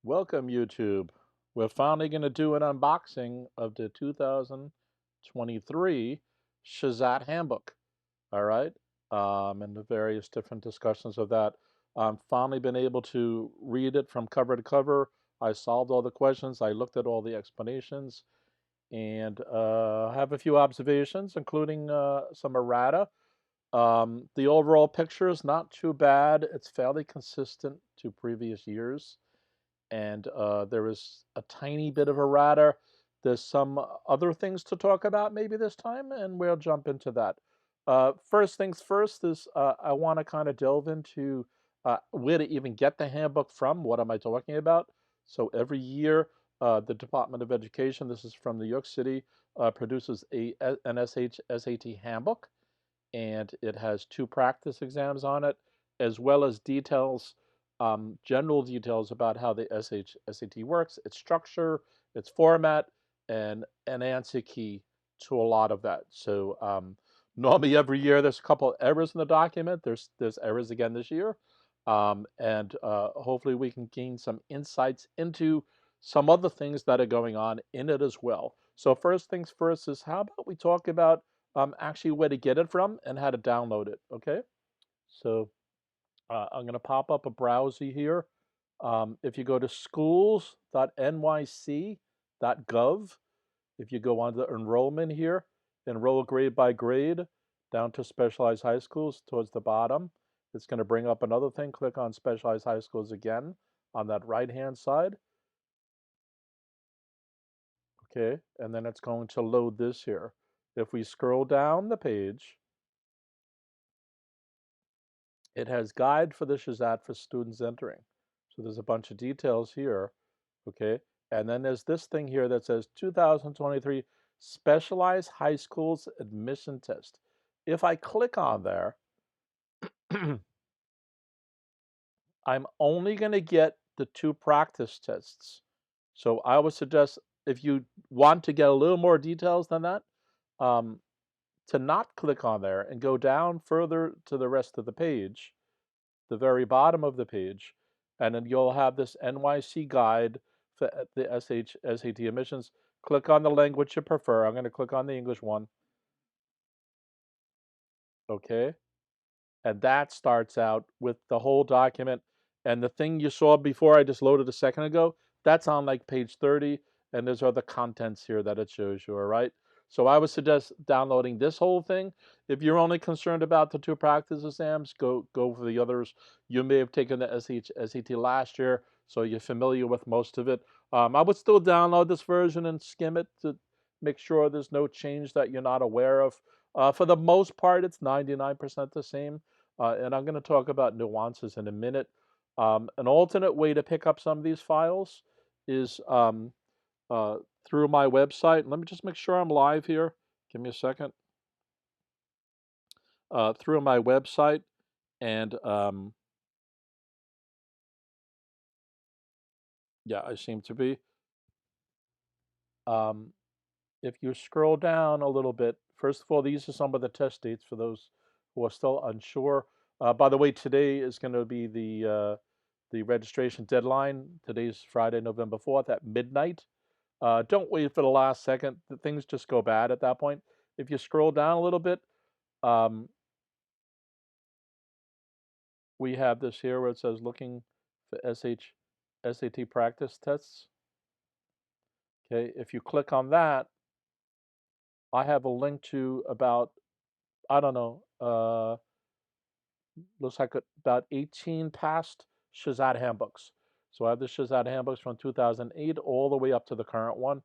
Welcome, YouTube. We're finally going to do an unboxing of the 2023 SHSAT Handbook. All right, and the various different discussions of that. Finally been able to read it from cover to cover. I solved all the questions. I looked at all the explanations, and have a few observations, including some errata. The overall picture is not too bad. It's fairly consistent to previous years, and there is a tiny bit of errata. There's some other things to talk about maybe this time, and we'll jump into that. First things first is I want to kind of delve into where to even get the handbook from. What am I talking about? So every year, the Department of Education, this is from New York City, produces an SHSAT handbook, and it has 2 practice exams on it, as well as details, general details about how the SHSAT works, its structure, its format, and an answer key to a lot of that. So normally every year there's a couple of errors in the document. There's errors again this year, and hopefully we can gain some insights into some other things that are going on in it as well. So first things first is, how about we talk about actually where to get it from and how to download it, okay? So I'm going to pop up a browser here. If you go to schools.nyc.gov, if you go on to enrollment here, enroll grade by grade, down to specialized high schools towards the bottom, it's going to bring up another thing. Click on specialized high schools again on that right-hand side. Okay, and then it's going to load this here. If we scroll down the page, it has guide for the SHSAT for students entering. So there's a bunch of details here, okay? And then there's this thing here that says 2023 Specialized High Schools Admission Test. If I click on there, I'm only going to get the 2 practice tests. So I would suggest, if you want to get a little more details than that, to not click on there and go down further to the rest of the page, the very bottom of the page, and then you'll have this NYC guide for the SHSAT admissions. Click on the language you prefer. I'm going to click on the English one. Okay. And that starts out with the whole document. And the thing you saw before I just loaded a second ago, that's on like page 30. And there's other contents here that it shows you, all right? So I would suggest downloading this whole thing. If you're only concerned about the 2 practice exams, go for the others. You may have taken the SHSAT last year, so you're familiar with most of it. I would still download this version and skim it to make sure there's no change that you're not aware of. For the most part, it's 99% the same. And I'm going to talk about nuances in a minute. An alternate way to pick up some of these files is through my website. Let me just make sure I'm live here. Give me a second. Through my website, and yeah, I seem to be. If you scroll down a little bit, first of all, these are some of the test dates for those who are still unsure. By the way, today is going to be the registration deadline. Today's Friday, November 4th at midnight. Don't wait for the last second. Things just go bad at that point. If you scroll down a little bit, we have this here where it says looking for SAT practice tests. Okay, if you click on that, I have a link to about, I don't know, looks like about 18 past SHSAT handbooks. So I have the SHSAT handbooks from 2008 all the way up to the current one.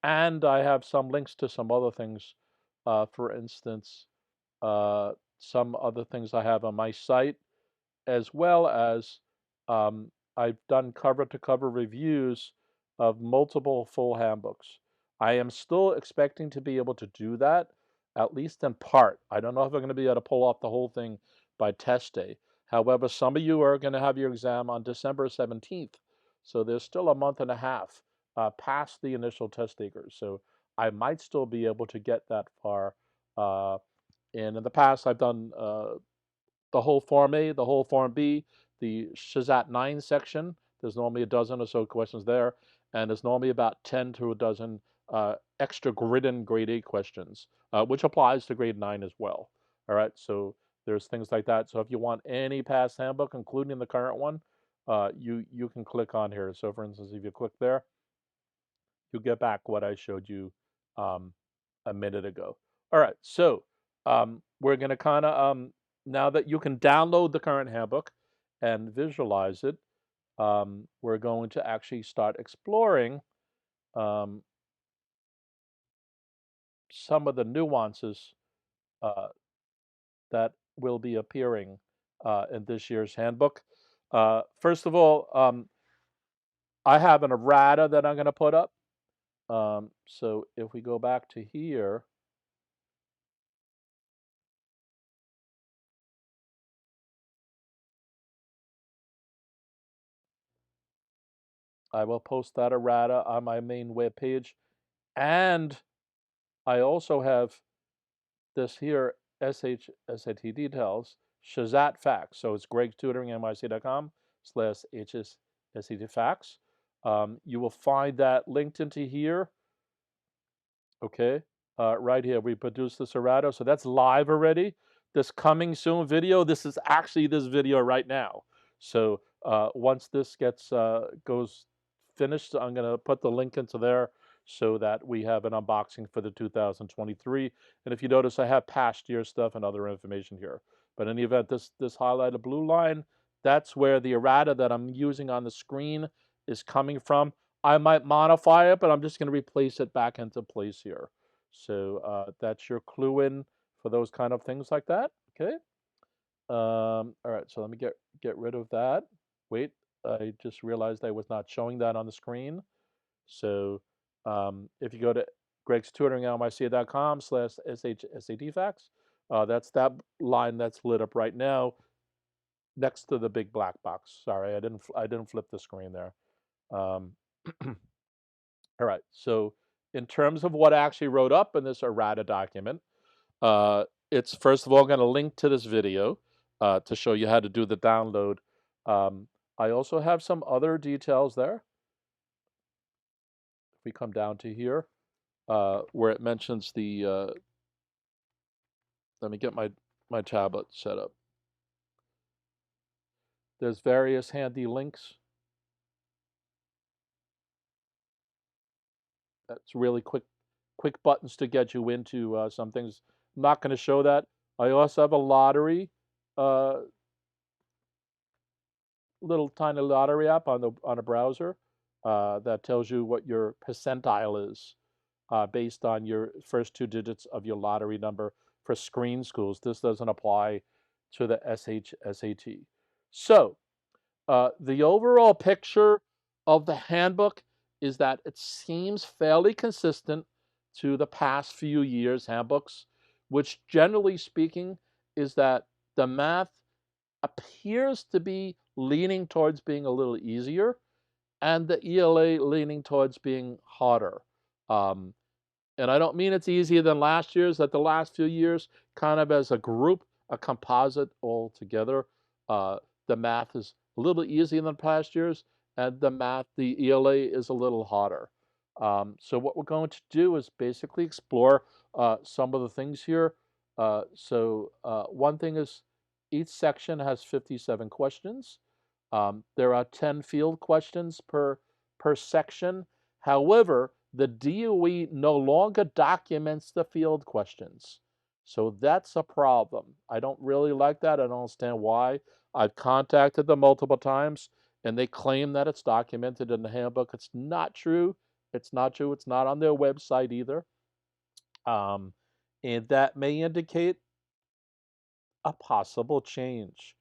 And I have some links to some other things. For instance, some other things I have on my site, as well as I've done cover-to-cover reviews of multiple full handbooks. I am still expecting to be able to do that, at least in part. I don't know if I'm going to be able to pull off the whole thing by test day. However, some of you are going to have your exam on December 17th. So there's still a month and a half past the initial test takers. So I might still be able to get that far. And in the past, I've done the whole Form A, the whole Form B, the SHSAT 9 section, There's normally a dozen or so questions there, and there's normally about 10 to a dozen extra grid-in grade 8 questions, which applies to grade 9 as well. All right, so there's things like that. So if you want any past handbook, including the current one, you can click on here. So for instance, if you click there, you get back what I showed you a minute ago. All right, so we're going to kind of, now that you can download the current handbook and visualize it, we're going to actually start exploring some of the nuances that will be appearing in this year's handbook. First of all, I have an errata that I'm going to put up. So if we go back to here, I will post that errata on my main web page. And I also have this here SHSAT details, SHSAT facts. So it's GregsTutoringNYC.com/HSPT facts. You will find that linked into here. Okay, right here, we produced this errata. So that's live already. This coming soon video, this is actually this video right now. So once this goes finished, I'm going to put the link into there so that we have an unboxing for the 2023. And if you notice, I have past year stuff and other information here. But in the event, this highlighted blue line, that's where the errata that I'm using on the screen is coming from. I might modify it, but I'm just going to replace it back into place here. So that's your clue in for those kind of things like that. Okay. All right. So let me get rid of that. Wait, I just realized I was not showing that on the screen. So if you go to GregsTutoringNYC.com/SHSAT facts, that's that line that's lit up right now next to the big black box. Sorry, I didn't flip the screen there. Um, all right, so in terms of what I actually wrote up in this errata document, it's first of all going to link to this video to show you how to do the download. I also have some other details there. If we come down to here, where it mentions the, let me get my tablet set up. There's various handy links. That's really quick buttons to get you into some things. I'm not going to show that. I also have a lottery, little tiny lottery app on a browser that tells you what your percentile is based on your first 2 digits of your lottery number for screen schools. This doesn't apply to the SHSAT. So the overall picture of the handbook is that it seems fairly consistent to the past few years' handbooks, which generally speaking is that the math appears to be leaning towards being a little easier and the ELA leaning towards being harder. And I don't mean it's easier than last year's, that the last few years, kind of as a group, a composite altogether, the math is a little easier than past years, and the ELA is a little harder. So what we're going to do is basically explore some of the things here. One thing is each section has 57 questions. There are 10 field questions per section. However, the DOE no longer documents the field questions. So that's a problem. I don't really like that. I don't understand why. I've contacted them multiple times and they claim that it's documented in the handbook. It's not true. It's not true. It's not on their website either. And that may indicate a possible change.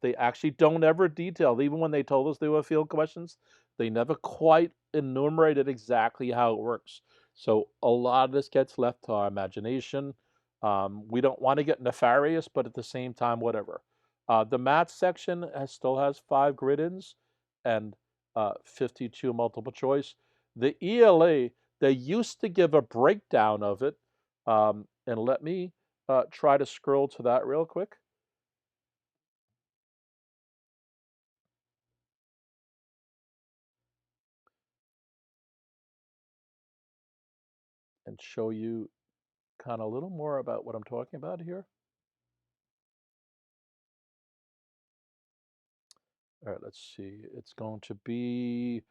They actually don't ever detail, even when they told us they were field questions, they never quite enumerated exactly how it works. So a lot of this gets left to our imagination. We don't want to get nefarious, but at the same time, whatever. The math section still has 5 grid-ins and 52 multiple choice. The ELA, they used to give a breakdown of it, and let me try to scroll to that real quick. and show you kind of a little more about what I'm talking about here. All right, let's see. It's going to be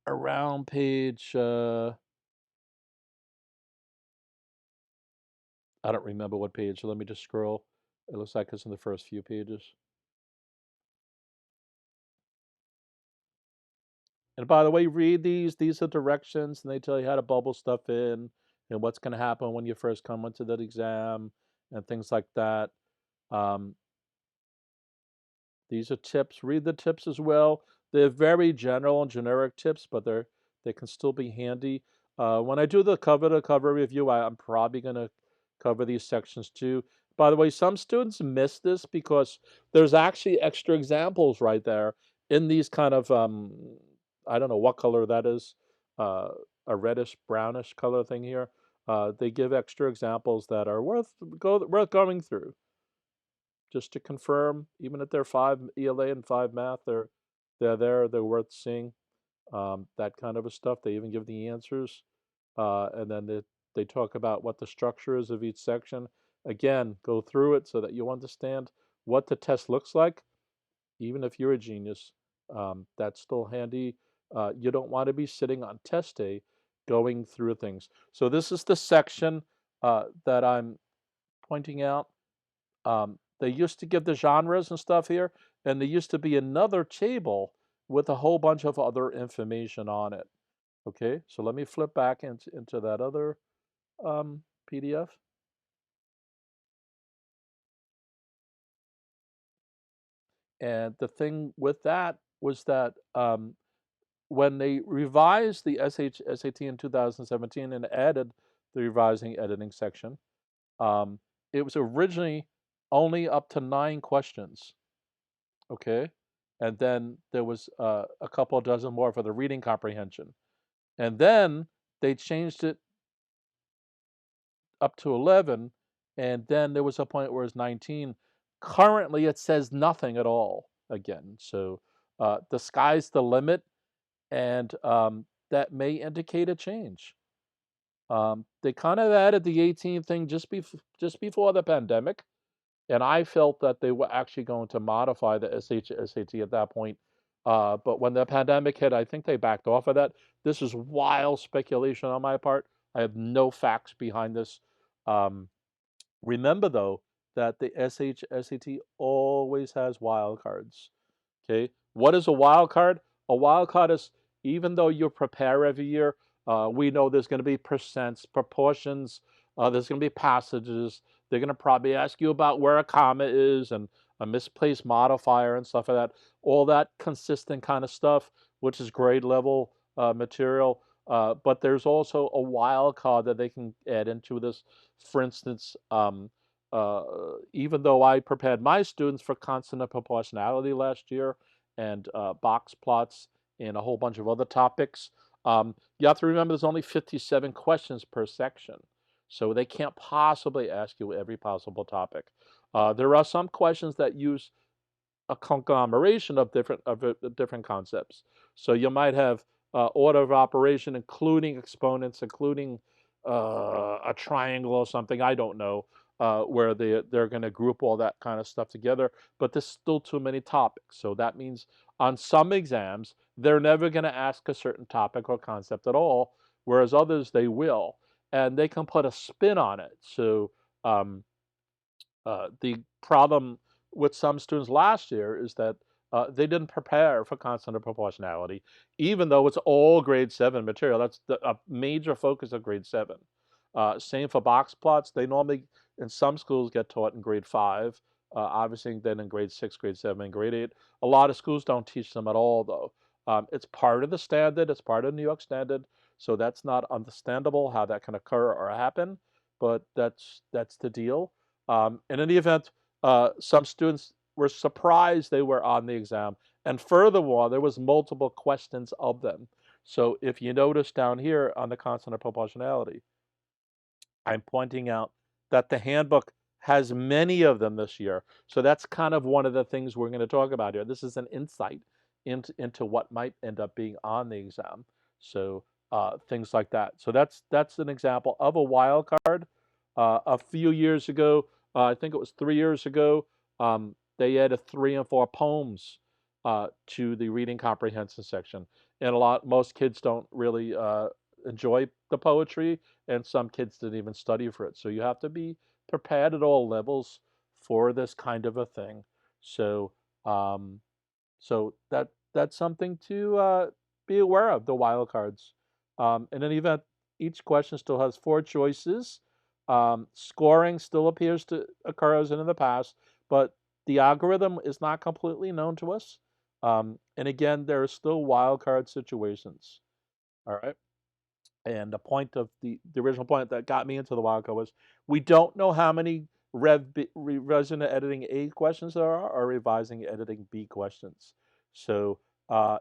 around page, I don't remember what page, so let me just scroll. It looks like it's in the first few pages. And by the way, read these. These are directions, and they tell you how to bubble stuff in and what's going to happen when you first come into that exam and things like that. Um, These are tips. Read the tips as well. They're very general and generic tips, but they can still be handy. When I do the cover-to-cover review, I'm probably going to cover these sections too. By the way, some students miss this because there's actually extra examples right there in these kind of, I don't know what color that is, uh, a reddish, brownish color thing here. They give extra examples that are worth going through. Just to confirm, even if they're 5 ELA and 5 math, they're there, they're worth seeing. That kind of a stuff. They even give the answers, and then they talk about what the structure is of each section. Again, go through it so that you understand what the test looks like. Even if you're a genius, that's still handy. You don't want to be sitting on test day going through things. So this is the section that I'm pointing out. They used to give the genres and stuff here, and there used to be another table with a whole bunch of other information on it. Okay, so let me flip back into that other PDF. And the thing with that was that when they revised the SHSAT in 2017 and added the revising editing section, um, it was originally only up to 9 questions. Okay, and then there was a couple dozen more for the reading comprehension, and then they changed it up to 11, and then there was a point where it's 19. Currently, it says nothing at all again, so the sky's the limit, and that may indicate a change. They kind of added the 18 thing just before the pandemic. And I felt that they were actually going to modify the SHSAT at that point. But when the pandemic hit, I think they backed off of that. This is wild speculation on my part. I have no facts behind this. Um, Remember, though, that the SHSAT always has wildcards. Okay, what is a wild card? A wild card is, even though you prepare every year, we know there's going to be percents, proportions, there's going to be passages. They're going to probably ask you about where a comma is and a misplaced modifier and stuff like that. All that consistent kind of stuff, which is grade level material. But there's also a wild card that they can add into this. For instance, uh, even though I prepared my students for constant proportionality last year and box plots and a whole bunch of other topics, you have to remember there's only 57 questions per section. So they can't possibly ask you every possible topic. There are some questions that use a conglomeration of different concepts. So you might have order of operation, including exponents, including a triangle or something. I don't know where they're going to group all that kind of stuff together. But there's still too many topics. So that means on some exams they're never going to ask a certain topic or concept at all, whereas others they will, and they can put a spin on it. So the problem with some students last year is that they didn't prepare for constant proportionality, even though it's all grade 7 material. That's a major focus of grade 7. Same for box plots. They normally, in some schools, get taught in grade 5. Obviously, then in grade 6, grade 7, and grade 8. A lot of schools don't teach them at all, though. It's part of the standard. It's part of New York standard. So that's not understandable how that can occur or happen, but that's the deal. In any event, some students were surprised they were on the exam. And furthermore, there was multiple questions of them. So if you notice down here on the constant of proportionality, I'm pointing out that the handbook has many of them this year. So that's kind of one of the things we're going to talk about here. This is an insight into what might end up being on the exam. So things like that. So that's an example of a wild card. A few years ago, I think it was 3 years ago, they added 3 and 4 poems to the reading comprehension section, and most kids don't really enjoy the poetry, and some kids didn't even study for it. So you have to be prepared at all levels for this kind of a thing. So um, that's something to be aware of, the wildcards. In any event, each question still has 4 choices. Scoring still appears to occur as in the past, but the algorithm is not completely known to us. And again, there are still wildcard situations. All right. And the point of the original point that got me into the wildcard was we don't know how many revision editing A questions there are or revising editing B questions. So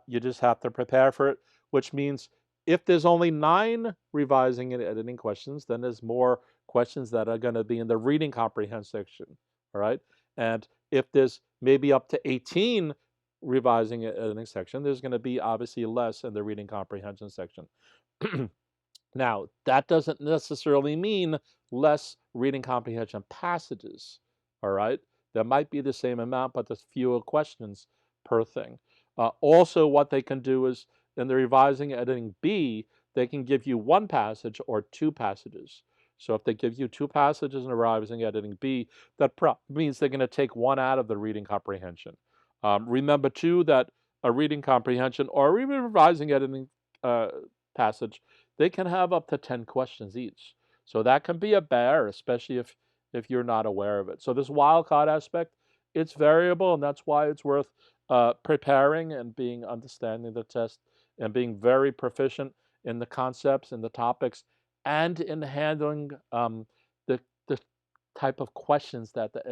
you just have to prepare for it, which means if there's only 9 revising and editing questions, then there's more questions that are going to be in the reading comprehension section. All right. And if there's maybe up to 18 revising and editing section, there's going to be obviously less in the reading comprehension section. Now, that doesn't necessarily mean less reading comprehension passages, all right? There might be the same amount, but there's fewer questions per thing. Also, what they can do is, in the revising editing B, they can give you 1 passage or 2 passages. So if they give you 2 passages in the revising editing B, that means they're going to take 1 out of the reading comprehension. Remember, too, that a reading comprehension or even revising editing passage, they can have up to 10 questions each. So that can be a bear, especially if you're not aware of it. So this wildcard aspect, it's variable, and that's why it's worth preparing and understanding the test and being very proficient in the concepts and the topics and in handling the type of questions that the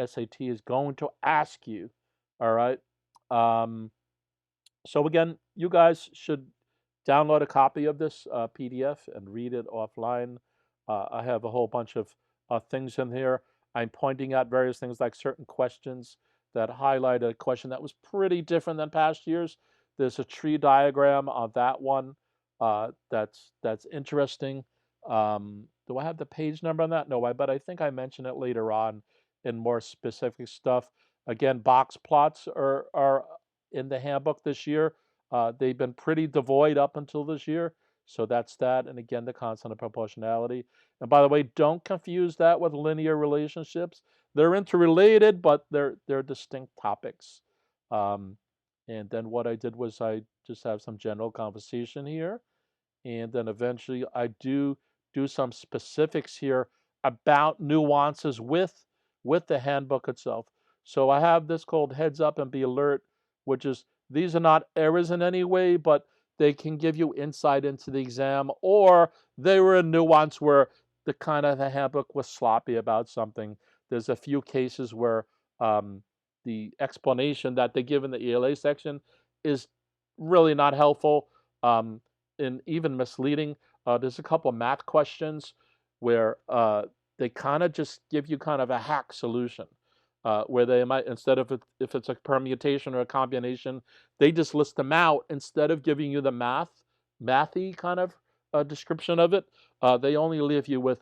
SAT is going to ask you. All right. So again, you guys should download a copy of this PDF and read it offline. I have a whole bunch of things in here. I'm pointing out various things like certain questions that highlight a question that was pretty different than past years. There's a tree diagram on that one that's interesting. Do I have the page number on that? No, but I think I mentioned it later on in more specific stuff. Again, box plots are in the handbook this year. They've been pretty devoid up until this year. So that's that. And again, the constant of proportionality. And by the way, don't confuse that with linear relationships. They're interrelated, but they're distinct topics. And then what I did was I just have some general conversation here. And then eventually I do some specifics here about nuances with the handbook itself. So I have this called Heads Up and Be Alert, which is these are not errors in any way, but they can give you insight into the exam, or they were a nuance where the handbook was sloppy about something. There's a few cases where the explanation that they give in the ELA section is really not helpful and even misleading. There's a couple of math questions where they kind of just give you kind of a hack solution. Where they might, instead of if it's a permutation or a combination, they just list them out instead of giving you the mathy kind of description of it. They only leave you with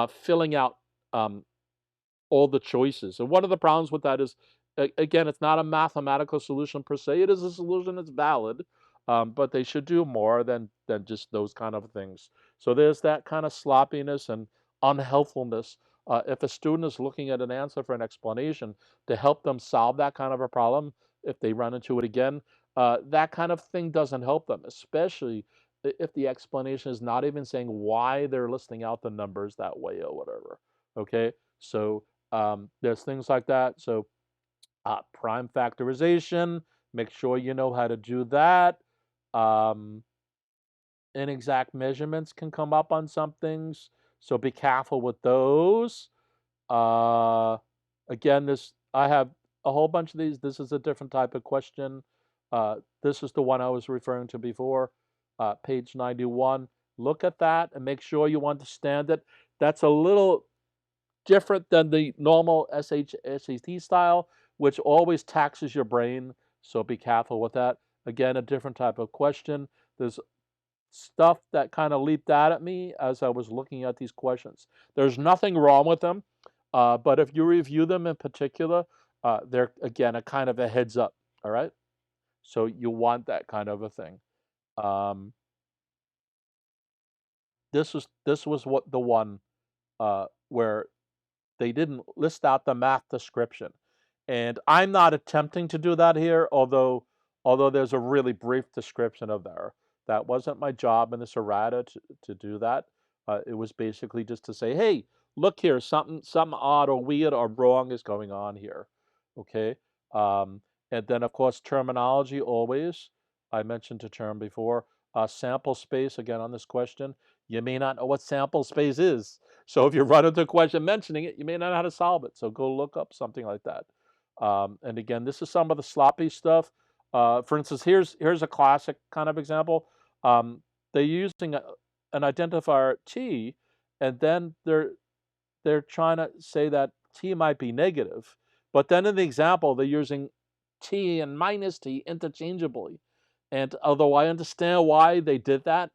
filling out all the choices. And one of the problems with that is, again, it's not a mathematical solution per se. It is a solution that's valid, but they should do more than just those kind of things. So there's that kind of sloppiness and unhelpfulness. If a student is looking at an answer for an explanation to help them solve that kind of a problem, if they run into it again, that kind of thing doesn't help them, especially if the explanation is not even saying why they're listing out the numbers that way or whatever. Okay, so there's things like that. So prime factorization, make sure you know how to do that. Inexact measurements can come up on some things, so be careful with those. Again, I have a whole bunch of these. This is a different type of question. This is the one I was referring to before, page 91. Look at that and make sure you understand it. That's a little different than the normal SHSAT style, which always taxes your brain, so be careful with that. Again, a different type of question. There's stuff that kind of leaped out at me as I was looking at these questions. There's nothing wrong with them, but if you review them in particular, they're again a kind of a heads up. All right, so you want that kind of a thing. Um, this was what the one where they didn't list out the math description. And I'm not attempting to do that here, although there's a really brief description of there. That wasn't my job in this errata to do that. It was basically just to say, hey, look here, something odd or weird or wrong is going on here. Okay. Um, and then of course terminology always. I mentioned the term before. Sample space again on this question. You may not know what sample space is. So if you run into a question mentioning it, you may not know how to solve it. So go look up something like that. And again, this is some of the sloppy stuff. For instance, here's a classic kind of example. They're using an identifier T, and then they're trying to say that T might be negative. But then in the example, they're using T and minus T interchangeably. And although I understand why they did that,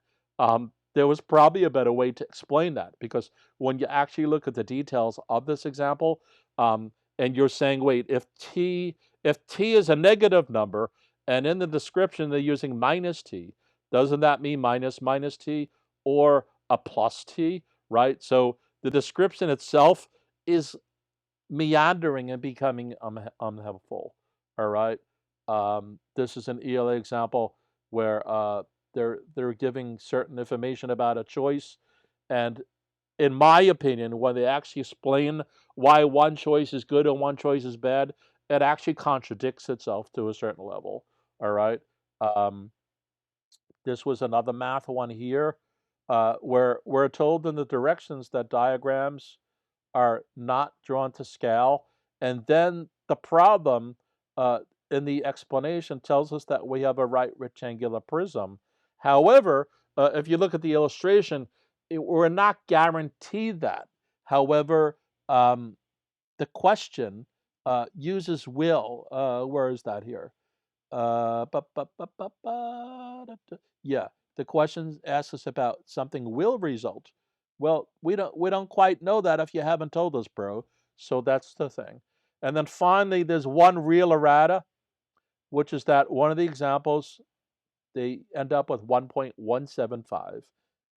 there was probably a better way to explain that, because when you actually look at the details of this example, and you're saying, wait, if T is a negative number, and in the description they're using minus T, doesn't that mean minus T or a plus T, right? So the description itself is meandering and becoming unhelpful. All right. This is an ELA example where they're giving certain information about a choice, and in my opinion, when they actually explain why one choice is good and one choice is bad, it actually contradicts itself to a certain level. All right. Um, this was another math one here, where we're told in the directions that diagrams are not drawn to scale. And then the problem in the explanation tells us that we have a right rectangular prism. However, if you look at the illustration, we're not guaranteed that. However, the question uses will. Where is that here? Yeah, the question asks us about something will result. Well, we don't quite know that if you haven't told us, bro. So that's the thing. And then finally, there's one real errata, which is that one of the examples they end up with 1.175,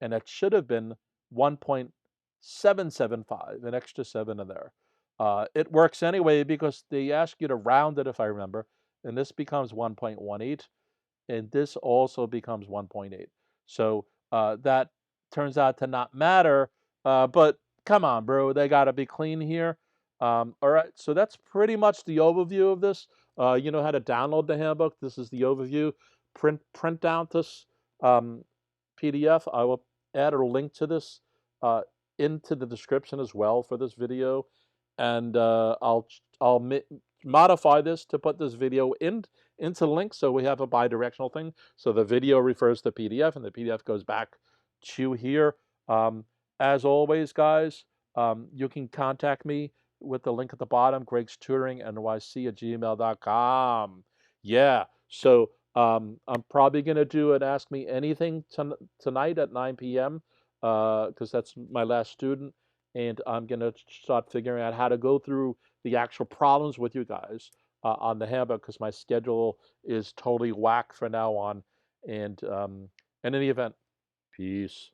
and it should have been 1.775, an extra 7 in there. It works anyway because they ask you to round it, if I remember, and this becomes 1.18, and this also becomes 1.8. So that turns out to not matter, but come on, bro, they got to be clean here. All right, so that's pretty much the overview of this. You know how to download the handbook. This is the overview. Print out this PDF. I will add a link to this into the description as well for this video, and I'll modify this to put this video into the link so we have a bi-directional thing. So the video refers to PDF and the PDF goes back to here. As always, guys, you can contact me with the link at the bottom, GregsTutoringNYC@gmail.com. Yeah, so I'm probably going to do an Ask Me Anything tonight at 9 p.m. Because that's my last student. And I'm going to start figuring out how to go through the actual problems with you guys on the handbook, because my schedule is totally whack from now on. And in any event, peace.